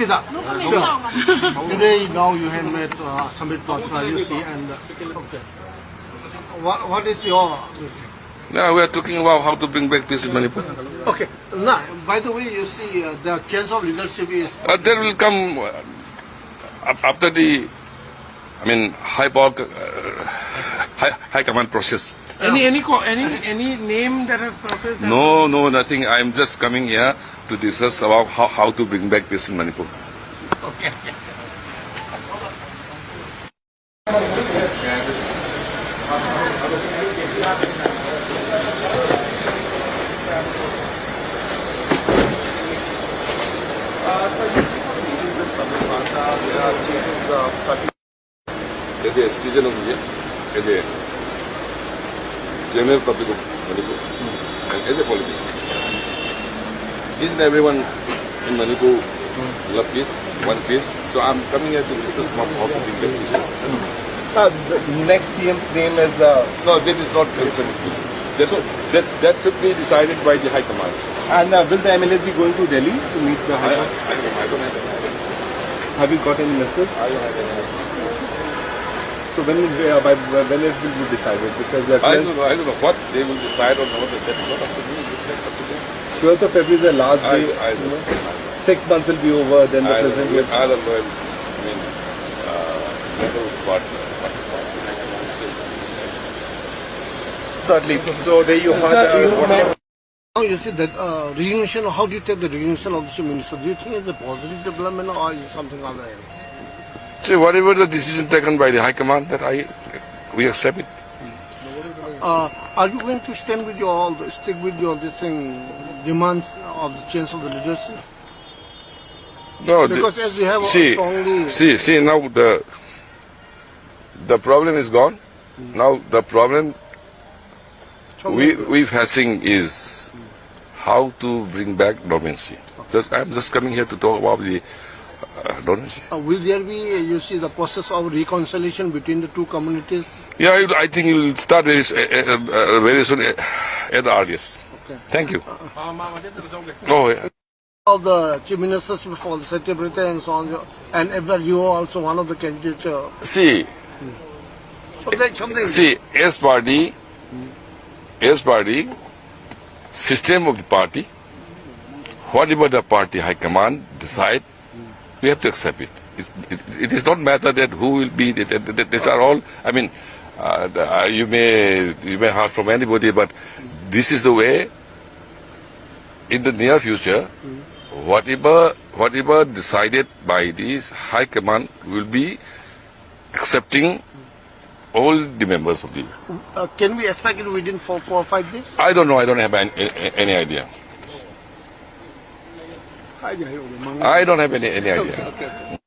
Today, now you have met Summit Plus, and okay. What is your? Now we are talking about how to bring back peace in Manipur. Okay. Now, by the way, you see the change of leadership is. That will come after the, high command process. Any name that has surfaced? No, nothing. I am just coming here to discuss about how to bring back peace in Manipur. Okay. As a citizen of India, as a general public of Manipur, and as a politician, isn't everyone in Manipur love peace, want peace? So I'm coming here to discuss how to bring back peace. The next CM's name is... No, that is not concerned with me. That should be decided by the High Command. And will the MLAs be going to Delhi to meet the High Command? I don't have any. Have you got any message? I don't have any. So when it will be decided? Because I don't know what they will decide or not. That's not up to me. That's up to them. 12th of February is the last day. I don't know. 6 months will be over. Then the president will. I don't know. Certainly. So there you heard. Now you see that resignation. How do you take the resignation of the chief minister? Do you think it's a positive development or is it something other else? See, whatever the decision taken by the High Command, we accept it. Are you going to stick with your this thing demands of the change of the leadership? No, because as we have strongly. See now the problem is gone. Now the problem we're facing is how to bring back normalcy. So I'm just coming here to talk about the normalcy. Will there be, you see, the process of reconciliation between the two communities? Yeah, I think it will start very soon at the earliest. Okay. Thank you. Oh, yeah. All the chief ministers for the secretary and so on, and ever you are also one of the candidates. See, as party, system of the party, whatever the party high command decide, we have to accept it. It is not matter that who will be. These are all. You may hear from anybody, but this is the way. In the near future, whatever decided by the high command will be accepting all the members of the. Can we expect it within 4 or 5 days? I don't know. I don't have any idea. I don't have any idea. Okay.